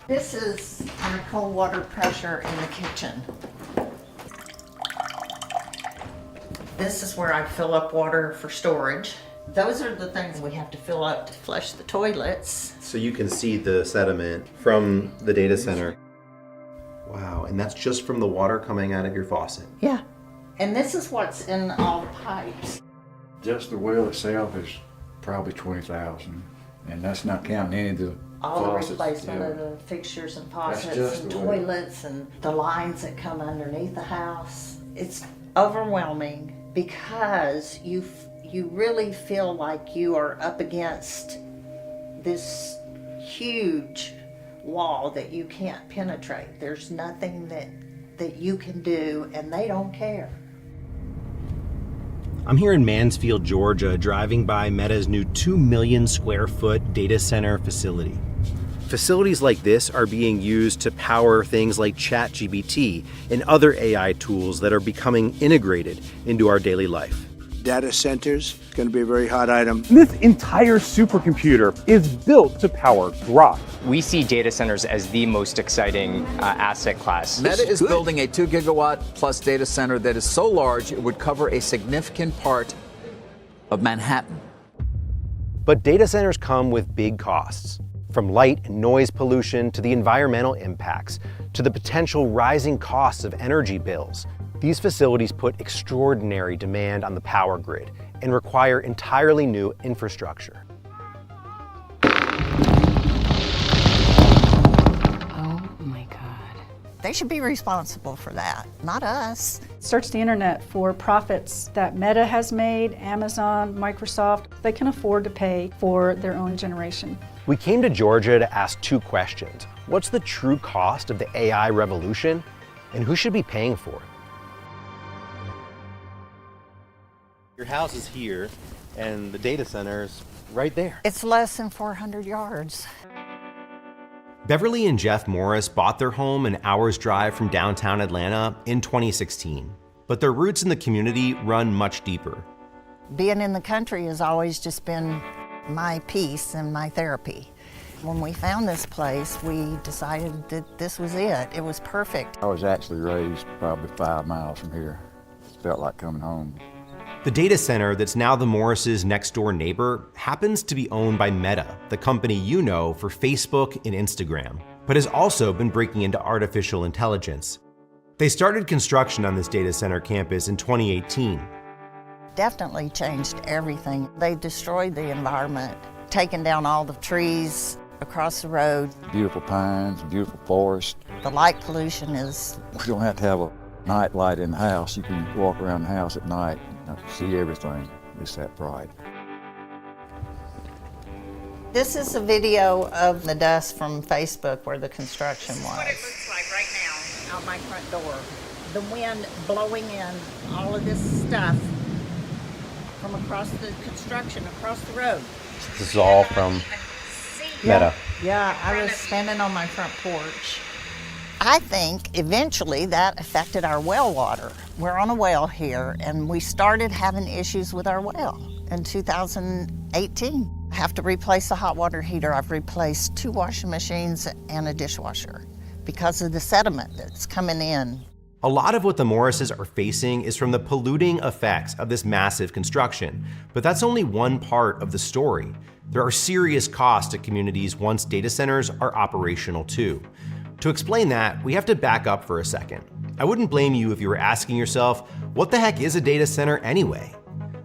This is our cold water pressure in the kitchen. This is where I fill up water for storage. Those are the things we have to fill up to flush the toilets. So you can see the sediment from the data center. Wow, and that's just from the water coming out of your faucet? Yeah, and this is what's in all the pipes. Just the well itself is probably $20,000, and that's not counting any of the All faucets. the replacement of the fixtures and faucets and toilets and the lines that come underneath the house. It's overwhelming because you really feel like you are up against this huge wall that you can't penetrate. There's nothing that you can do, and they don't care. I'm here in Mansfield, Georgia, driving by Meta's new 2 million square foot data center facility. Facilities like this are being used to power things like ChatGPT and other AI tools that are becoming integrated into our daily life. Data centers, going to be a very hot item. This entire supercomputer is built to power Grok. We see data centers as the most exciting asset class. Meta is building a 2 gigawatt plus data center that is so large it would cover a significant part of Manhattan. But data centers come with big costs. From light and noise pollution to the environmental impacts, to the potential rising costs of energy bills. These facilities put extraordinary demand on the power grid and require entirely new infrastructure. Oh my God. They should be responsible for that, not us. Search the internet for profits that Meta has made, Amazon, Microsoft. They can afford to pay for their own generation. We came to Georgia to ask two questions. What's the true cost of the AI revolution, and who should be paying for it? Your house is here, and the data center's right there. It's less than 400 yards. Beverly and Jeff Morris bought their home an hour's drive from downtown Atlanta in 2016, but their roots in the community run much deeper. Being in the country has always just been my peace and my therapy. When we found this place, we decided that this was it. It was perfect. I was actually raised probably 5 miles from here. It felt like coming home. The data center that's now the Morris' next door neighbor happens to be owned by Meta, the company you know for Facebook and Instagram, but has also been breaking into artificial intelligence. They started construction on this data center campus in 2018. Definitely changed everything. They destroyed the environment, taking down all the trees across the road. Beautiful pines, beautiful forest. The light pollution is... We don't have to have a night light in the house. You can walk around the house at night and see everything. It's that bright. This is a video of the dust from Facebook where the construction was. What it looks like right now. Out my front door. The wind blowing in all of this stuff from across the construction, across the road. This is all from Meta. Yeah, I was standing on my front porch. I think eventually that affected our well water. We're on a well here, and we started having issues with our well in 2018. I have to replace the hot water heater. I've replaced 2 washing machines and a dishwasher because of the sediment that's coming in. A lot of what the Morrises are facing is from the polluting effects of this massive construction, but that's only one part of the story. There are serious costs to communities once data centers are operational too. To explain that, we have to back up for a second. I wouldn't blame you if you were asking yourself, what the heck is a data center anyway?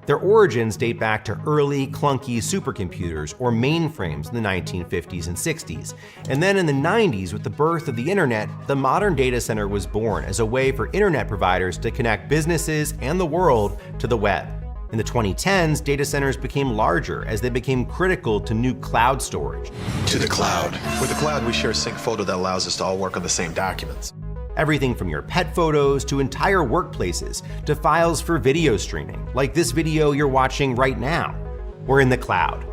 Their origins date back to early, clunky supercomputers or mainframes in the 1950s and 60s. And then in the 90s, with the birth of the internet, the modern data center was born as a way for internet providers to connect businesses and the world to the web. In the 2010s, data centers became larger as they became critical to new cloud storage. To the cloud. With the cloud, we share a sync photo that allows us to all work on the same documents. Everything from your pet photos to entire workplaces to files for video streaming, like this video you're watching right now. We're in the cloud.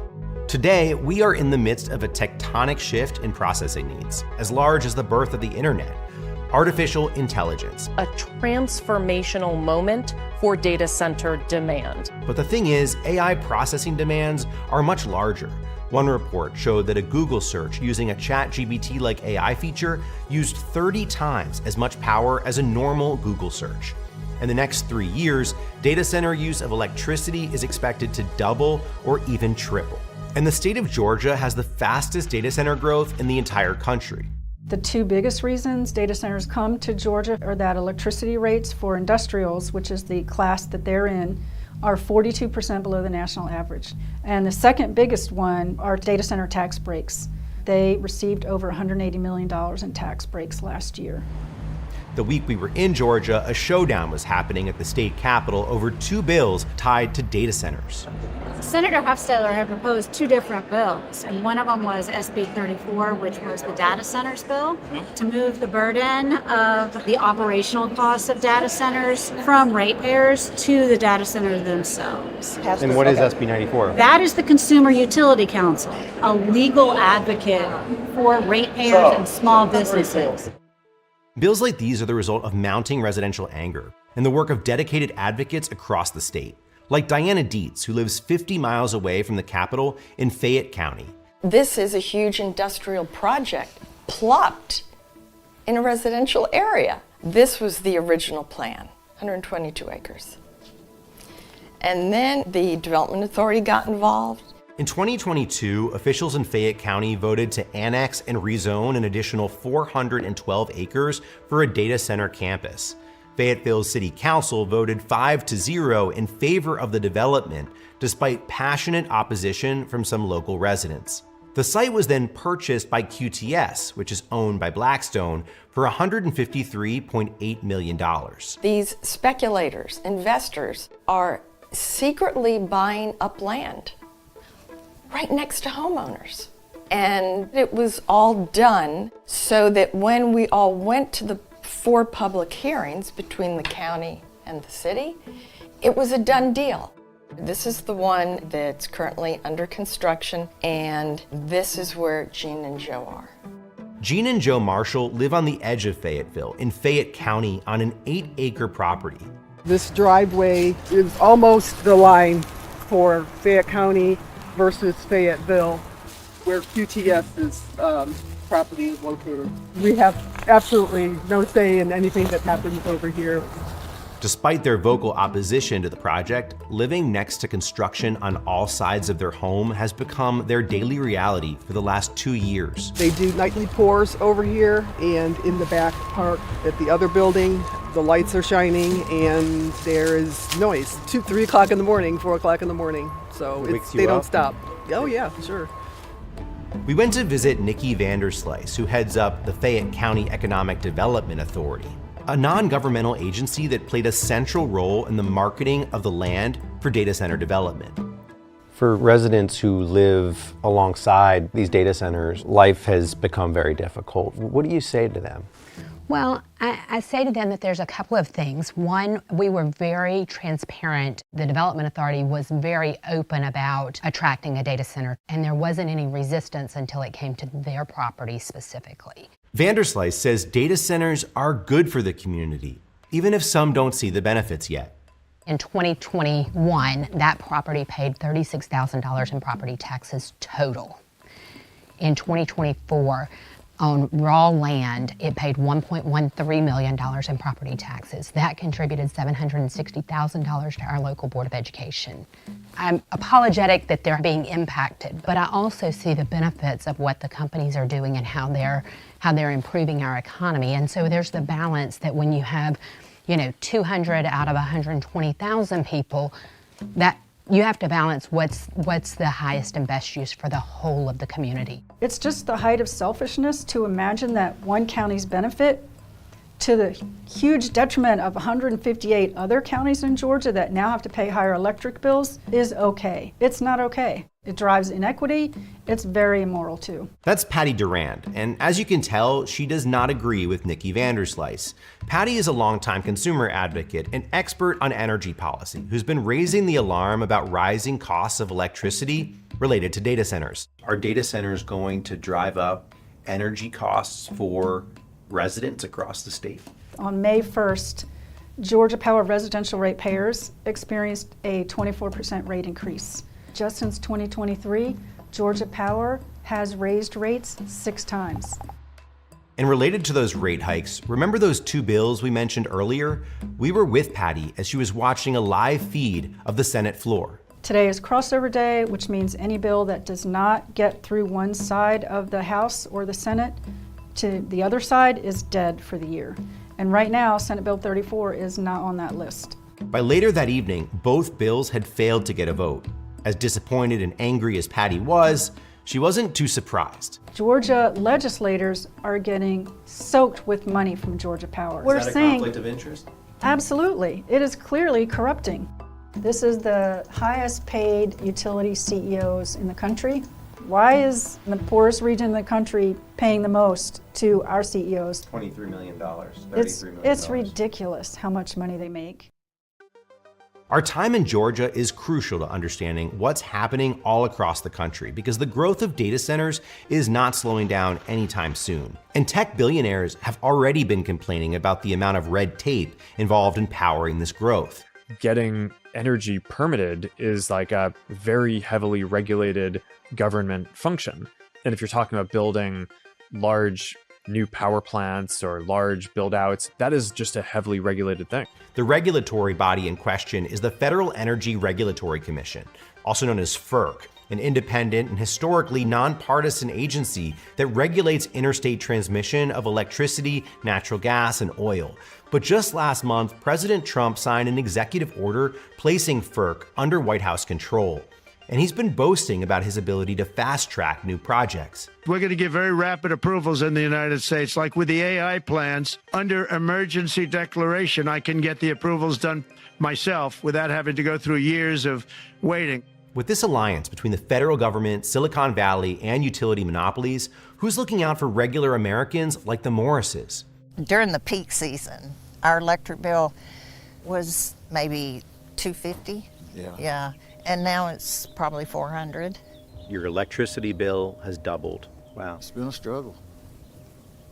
Today, we are in the midst of a tectonic shift in processing needs, as large as the birth of the internet. Artificial intelligence. A transformational moment for data center demand. But the thing is, AI processing demands are much larger. One report showed that a Google search using a ChatGPT-like AI feature used 30 times as much power as a normal Google search. In the next 3 years, data center use of electricity is expected to double or even triple. And the state of Georgia has the fastest data center growth in the entire country. The two biggest reasons data centers come to Georgia are that electricity rates for industrials, which is the class that they're in, are 42% below the national average. And the second biggest one are data center tax breaks. They received over $180 million in tax breaks last year. The week we were in Georgia, a showdown was happening at the state capitol over 2 bills tied to data centers. Senator Hufstedler had proposed 2 different bills, and one of them was SB 34, which was the data centers bill, to move the burden of the operational costs of data centers from ratepayers to the data centers themselves. And what is SB 94? That is the Consumer Utility Council, a legal advocate for ratepayers and small businesses. Bills like these are the result of mounting residential anger and the work of dedicated advocates across the state, like Diana Dietz, who lives 50 miles away from the Capitol in Fayette County. This is a huge industrial project plopped in a residential area. This was the original plan, 122 acres. And then the Development Authority got involved. In 2022, officials in Fayette County voted to annex and rezone an additional 412 acres for a data center campus. Fayetteville's City Council voted 5-0 in favor of the development, despite passionate opposition from some local residents. The site was then purchased by QTS, which is owned by Blackstone, for $153.8 million. These speculators, investors, are secretly buying up land right next to homeowners. And it was all done so that when we all went to the 4 public hearings between the county and the city, it was a done deal. This is the one that's currently under construction, and this is where Gene and Joe are. Gene and Joe Marshall live on the edge of Fayetteville in Fayette County on an 8-acre property. This driveway is almost the line for Fayette County versus Fayetteville, where QTS's property is located. We have absolutely no say in anything that happens over here. Despite their vocal opposition to the project, living next to construction on all sides of their home has become their daily reality for the last 2 years. They do nightly pours over here, and in the back part at the other building, the lights are shining and there is noise. 3 o'clock in the morning, 4 o'clock in the morning. So they don't stop. Oh yeah, sure. We went to visit Nikki Vanderslice, who heads up the Fayette County Economic Development Authority, a non-governmental agency that played a central role in the marketing of the land for data center development. For residents who live alongside these data centers, life has become very difficult. What do you say to them? Well, I say to them that there's a couple of things. One, we were very transparent. The Development Authority was very open about attracting a data center, and there wasn't any resistance until it came to their property specifically. Vanderslice says data centers are good for the community, even if some don't see the benefits yet. In 2021, that property paid $36,000 in property taxes total. In 2024, on raw land, it paid $1.13 million in property taxes. That contributed $760,000 to our local Board of Education. I'm apologetic that they're being impacted, but I also see the benefits of what the companies are doing and how they're improving our economy. And so there's the balance that when you have, 200 out of 120,000 people, that you have to balance what's the highest and best use for the whole of the community. It's just the height of selfishness to imagine that one county's benefit to the huge detriment of 158 other counties in Georgia that now have to pay higher electric bills is okay. It's not okay. It drives inequity. It's very immoral too. That's Patty Durand, and as you can tell, she does not agree with Nikki Vanderslice. Patty is a longtime consumer advocate and expert on energy policy who's been raising the alarm about rising costs of electricity related to data centers. Are data centers going to drive up energy costs for residents across the state? On May 1st, Georgia Power residential ratepayers experienced a 24% rate increase. Just since 2023, Georgia Power has raised rates 6 times. And related to those rate hikes, remember those 2 bills we mentioned earlier? We were with Patty as she was watching a live feed of the Senate floor. Today is crossover day, which means any bill that does not get through one side of the House or the Senate to the other side is dead for the year. And right now, Senate Bill 34 is not on that list. By later that evening, both bills had failed to get a vote. As disappointed and angry as Patty was, she wasn't too surprised. Georgia legislators are getting soaked with money from Georgia Power. Is that a conflict of interest? Absolutely. It is clearly corrupting. This is the highest paid utility CEOs in the country. Why is the poorest region of the country paying the most to our CEOs? $23 million, $33 million. It's ridiculous how much money they make. Our time in Georgia is crucial to understanding what's happening all across the country because the growth of data centers is not slowing down anytime soon. And tech billionaires have already been complaining about the amount of red tape involved in powering this growth. Getting energy permitted is like a very heavily regulated government function. And if you're talking about building large new power plants or large build outs, that is just a heavily regulated thing. The regulatory body in question is the Federal Energy Regulatory Commission, also known as FERC, an independent and historically nonpartisan agency that regulates interstate transmission of electricity, natural gas, and oil. But just last month, President Trump signed an executive order placing FERC under White House control. And he's been boasting about his ability to fast-track new projects. We're going to get very rapid approvals in the United States. Like with the AI plans, under emergency declaration, I can get the approvals done myself without having to go through years of waiting. With this alliance between the federal government, Silicon Valley, and utility monopolies, who's looking out for regular Americans like the Morrises? During the peak season, our electric bill was maybe $250. Yeah. And now it's probably $400. Your electricity bill has doubled. Wow. It's been a struggle.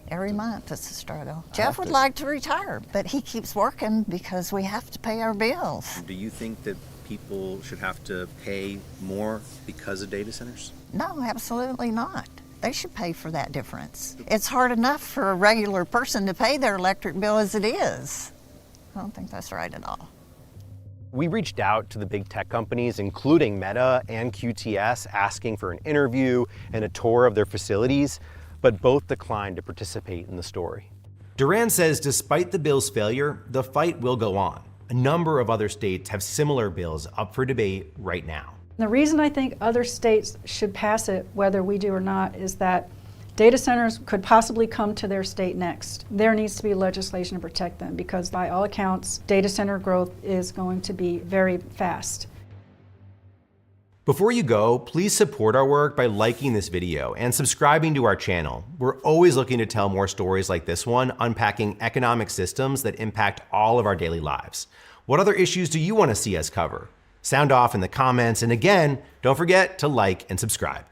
Every month it's a struggle. Jeff would like to retire, but he keeps working because we have to pay our bills. Do you think that people should have to pay more because of data centers? No, absolutely not. They should pay for that difference. It's hard enough for a regular person to pay their electric bill as it is. I don't think that's right at all. We reached out to the big tech companies, including Meta and QTS, asking for an interview and a tour of their facilities, but both declined to participate in the story. Duran says despite the bill's failure, the fight will go on. A number of other states have similar bills up for debate right now. The reason I think other states should pass it, whether we do or not, is that data centers could possibly come to their state next. There needs to be legislation to protect them because by all accounts, data center growth is going to be very fast. Before you go, please support our work by liking this video and subscribing to our channel. We're always looking to tell more stories like this one, unpacking economic systems that impact all of our daily lives. What other issues do you want to see us cover? Sound off in the comments, and again, don't forget to like and subscribe.